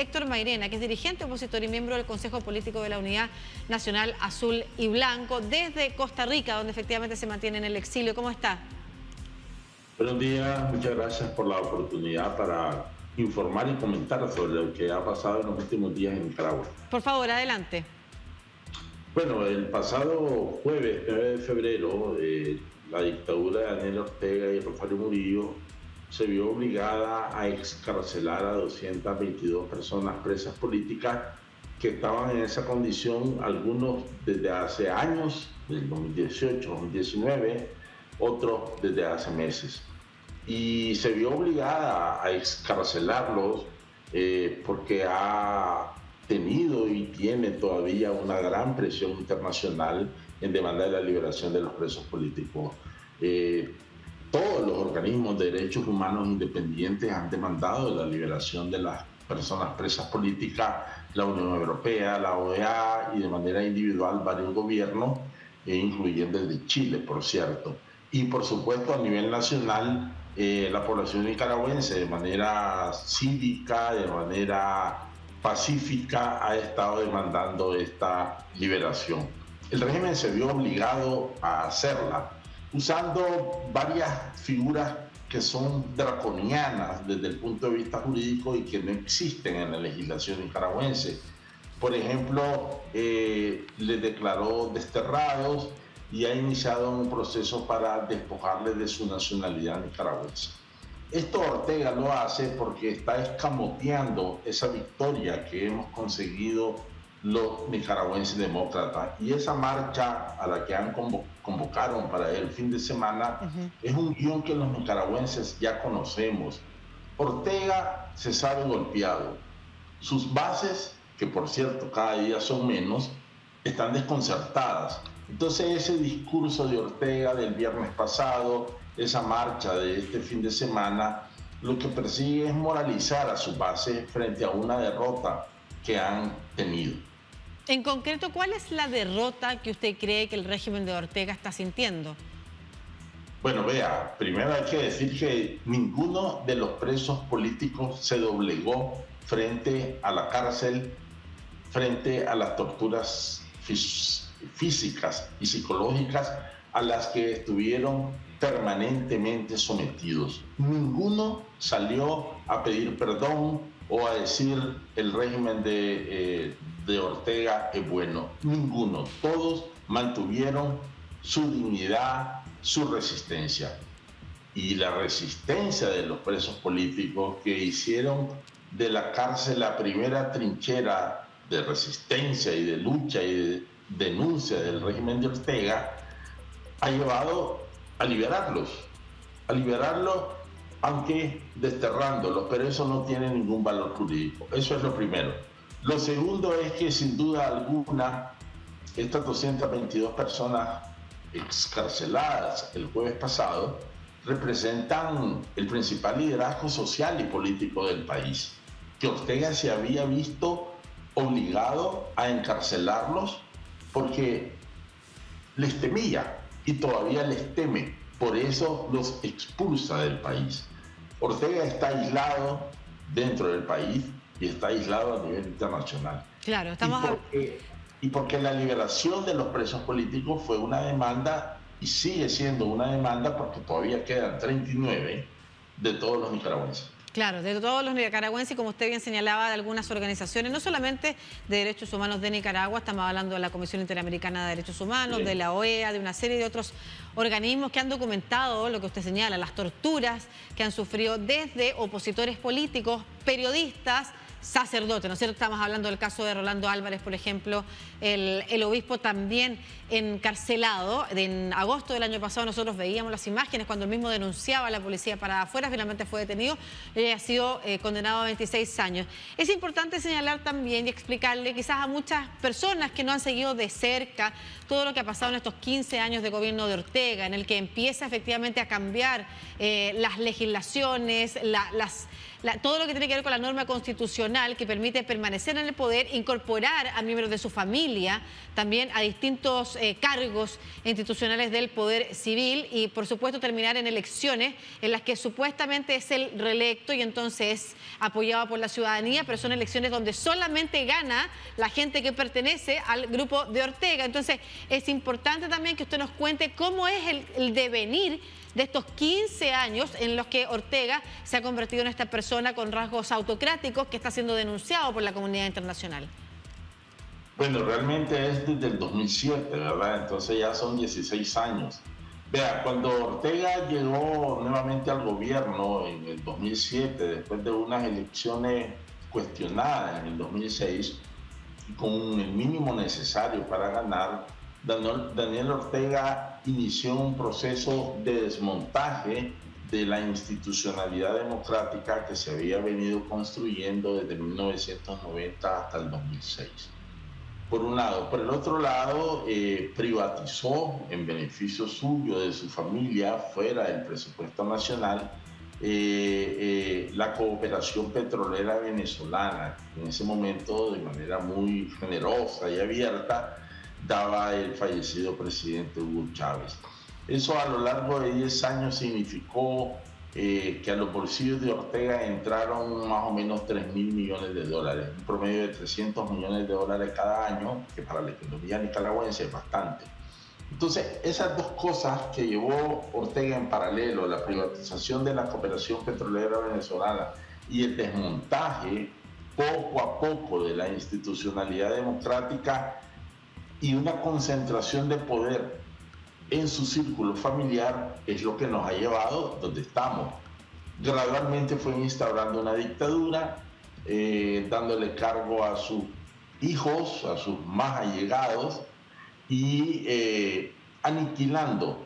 Héctor Mairena, que es dirigente opositor y miembro del Consejo Político de la Unidad Nacional Azul y Blanco, desde Costa Rica, donde efectivamente se mantiene en el exilio. ¿Cómo está? Buenos días, muchas gracias por la oportunidad para informar y comentar sobre lo que ha pasado en los últimos días en Nicaragua. Por favor, adelante. Bueno, el pasado jueves 9 de febrero, la dictadura de Daniel Ortega y Rafael Murillo se vio obligada a excarcelar a 222 personas presas políticas que estaban en esa condición, algunos desde hace años, del 2018, 2019, otros desde hace meses. Y se vio obligada a excarcelarlos porque ha tenido y tiene todavía una gran presión internacional en demanda de la liberación de los presos políticos. Todos los organismos de derechos humanos independientes han demandado la liberación de las personas presas políticas, la Unión Europea, la OEA y de manera individual varios gobiernos, incluyendo el de Chile, por cierto. Y por supuesto a nivel nacional, la población nicaragüense de manera cívica, de manera pacífica, ha estado demandando esta liberación. El régimen se vio obligado a hacerla, usando varias figuras que son draconianas desde el punto de vista jurídico y que no existen en la legislación nicaragüense. Por ejemplo, les declaró desterrados y ha iniciado un proceso para despojarles de su nacionalidad nicaragüense. Esto Ortega lo hace porque está escamoteando esa victoria que hemos conseguido los nicaragüenses demócratas. Y esa marcha a la que convocaron para el fin de semana es un guión que los nicaragüenses ya conocemos. Ortega se sabe golpeado. Sus bases, que por cierto cada día son menos, están desconcertadas. Entonces ese discurso de Ortega del viernes pasado, esa marcha de este fin de semana, lo que persigue es moralizar a su base frente a una derrota que han tenido. En concreto, ¿cuál es la derrota que usted cree que el régimen de Ortega está sintiendo? Bueno, vea, primero hay que decir que ninguno de los presos políticos se doblegó frente a la cárcel, frente a las torturas físicas y psicológicas a las que estuvieron permanentemente sometidos. Ninguno salió a pedir perdón o a decir el régimen de Ortega es bueno. Ninguno. Todos mantuvieron su dignidad, su resistencia. Y la resistencia de los presos políticos que hicieron de la cárcel la primera trinchera de resistencia y de lucha y de denuncia del régimen de Ortega, ha llevado a liberarlos, aunque desterrándolos, pero eso no tiene ningún valor jurídico. Eso es lo primero. Lo segundo es que sin duda alguna estas 222 personas excarceladas el jueves pasado representan el principal liderazgo social y político del país, que Ortega se había visto obligado a encarcelarlos porque les temía y todavía les teme, por eso los expulsa del país. Ortega está aislado dentro del país y está aislado a nivel internacional. Claro, estamos... Y porque la liberación de los presos políticos fue una demanda y sigue siendo una demanda porque todavía quedan 39 de todos los nicaragüenses. Claro, de todos los nicaragüenses, y como usted bien señalaba, de algunas organizaciones, no solamente de derechos humanos de Nicaragua, estamos hablando de la Comisión Interamericana de Derechos Humanos, de la OEA, de una serie de otros organismos que han documentado lo que usted señala, las torturas que han sufrido desde opositores políticos, periodistas, sacerdote, ¿no es cierto? Estamos hablando del caso de Rolando Álvarez, por ejemplo, el obispo también encarcelado. En agosto del año pasado nosotros veíamos las imágenes cuando él mismo denunciaba a la policía para afuera, finalmente fue detenido y ha sido condenado a 26 años. Es importante señalar también y explicarle quizás a muchas personas que no han seguido de cerca todo lo que ha pasado en estos 15 años de gobierno de Ortega, en el que empieza efectivamente a cambiar las legislaciones, todo lo que tiene que ver con la norma constitucional que permite permanecer en el poder, incorporar a miembros de su familia también a distintos cargos institucionales del poder civil y, por supuesto, terminar en elecciones en las que supuestamente es el reelecto y entonces es apoyado por la ciudadanía, pero son elecciones donde solamente gana la gente que pertenece al grupo de Ortega. Entonces, es importante también que usted nos cuente cómo es el devenir de estos 15 años en los que Ortega se ha convertido en esta persona con rasgos autocráticos que está siendo denunciado por la comunidad internacional. Bueno, realmente es desde el 2007, ¿verdad? Entonces ya son 16 años. Vea, cuando Ortega llegó nuevamente al gobierno en el 2007, después de unas elecciones cuestionadas en el 2006, con el mínimo necesario para ganar, Daniel Ortega inició un proceso de desmontaje de la institucionalidad democrática que se había venido construyendo desde 1990 hasta el 2006. Por un lado. Por el otro lado, privatizó en beneficio suyo, de su familia, fuera del presupuesto nacional, la cooperación petrolera venezolana. En ese momento, de manera muy generosa y abierta, daba el fallecido presidente Hugo Chávez. Eso a lo largo de 10 años significó que a los bolsillos de Ortega entraron más o menos 3.000 millones de dólares, un promedio de 300 millones de dólares cada año, que para la economía nicaragüense es bastante. Entonces, esas dos cosas que llevó Ortega en paralelo, la privatización de la cooperación petrolera venezolana y el desmontaje poco a poco de la institucionalidad democrática y una concentración de poder en su círculo familiar, es lo que nos ha llevado donde estamos. Gradualmente fue instaurando una dictadura, dándole cargo a sus hijos, a sus más allegados, y aniquilando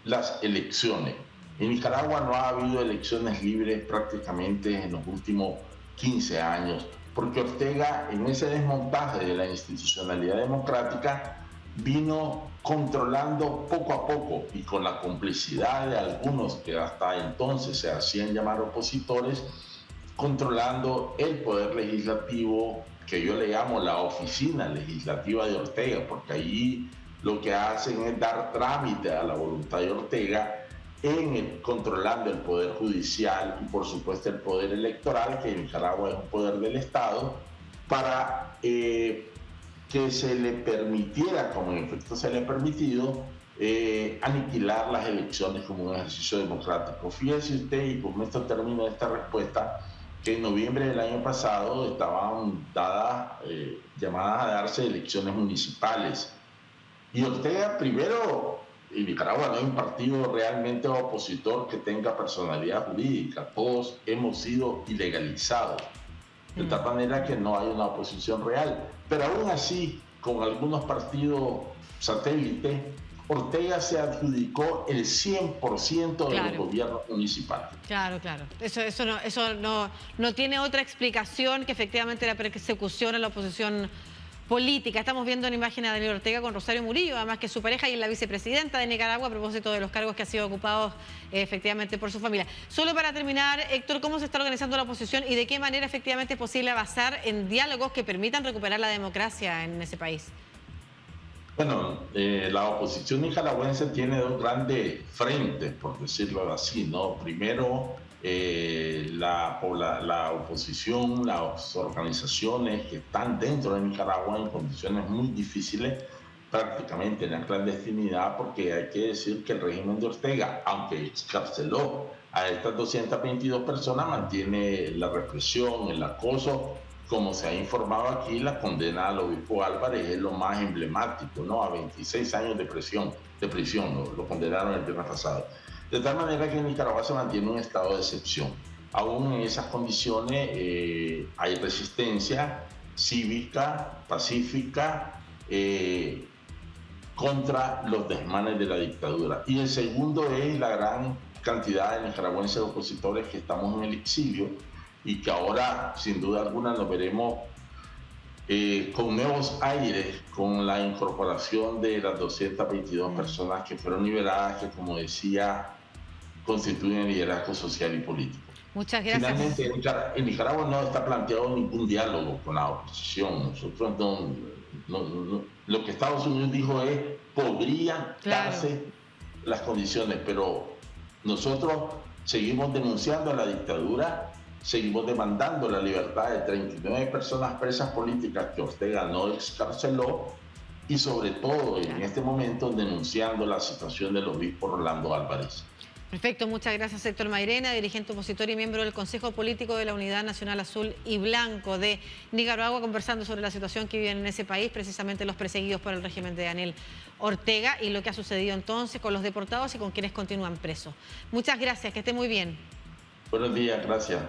las elecciones. En Nicaragua no ha habido elecciones libres prácticamente en los últimos 15 años, porque Ortega, en ese desmontaje de la institucionalidad democrática, vino controlando poco a poco y con la complicidad de algunos que hasta entonces se hacían llamar opositores, controlando el poder legislativo, que yo le llamo la oficina legislativa de Ortega, porque allí lo que hacen es dar trámite a la voluntad de Ortega, controlando el poder judicial y por supuesto el poder electoral, que en Nicaragua es un poder del Estado, para que se le permitiera, como en efecto se le ha permitido, aniquilar las elecciones como un ejercicio democrático. Fíjese usted, y con esto termino esta respuesta, que en noviembre del año pasado estaban llamadas a darse elecciones municipales. Y Ortega, primero, en Nicaragua no hay un partido realmente opositor que tenga personalidad jurídica. Todos hemos sido ilegalizados. De tal manera que no hay una oposición real. Pero aún así, con algunos partidos satélites, Ortega se adjudicó el 100% de los gobiernos municipales. Claro. Eso no tiene otra explicación que efectivamente la persecución a la oposición política. Estamos viendo una imagen de Daniel Ortega con Rosario Murillo, además que es su pareja y es la vicepresidenta de Nicaragua, a propósito de los cargos que han sido ocupados efectivamente por su familia. Solo para terminar, Héctor, ¿cómo se está organizando la oposición y de qué manera efectivamente es posible avanzar en diálogos que permitan recuperar la democracia en ese país? Bueno, la oposición nicaragüense tiene dos grandes frentes, por decirlo así, ¿no? Primero, la oposición, las organizaciones que están dentro de Nicaragua en condiciones muy difíciles, prácticamente en la clandestinidad, porque hay que decir que el régimen de Ortega, aunque excarceló a estas 222 personas, mantiene la represión, el acoso. Como se ha informado aquí, la condena al obispo Álvarez es lo más emblemático, ¿no? A 26 años de prisión, lo condenaron el viernes pasado. De tal manera que en Nicaragua se mantiene un estado de excepción. Aún en esas condiciones hay resistencia cívica, pacífica, contra los desmanes de la dictadura. Y el segundo es la gran cantidad de nicaragüenses opositores que estamos en el exilio y que ahora, sin duda alguna, nos veremos con nuevos aires, con la incorporación de las 222 personas que fueron liberadas, que, como decía, constituyen el liderazgo social y político. Muchas gracias. Finalmente, en Nicaragua no está planteado ningún diálogo con la oposición. Nosotros lo que Estados Unidos dijo es, podrían darse las condiciones, pero nosotros seguimos denunciando a la dictadura, seguimos demandando la libertad de 39 personas presas políticas que Ortega no excarceló y sobre todo en este momento denunciando la situación del obispo Rolando Álvarez. Perfecto, muchas gracias Héctor Mairena, dirigente opositor y miembro del Consejo Político de la Unidad Nacional Azul y Blanco de Nicaragua, conversando sobre la situación que viven en ese país, precisamente los perseguidos por el régimen de Daniel Ortega y lo que ha sucedido entonces con los deportados y con quienes continúan presos. Muchas gracias, que esté muy bien. Buenos días, gracias.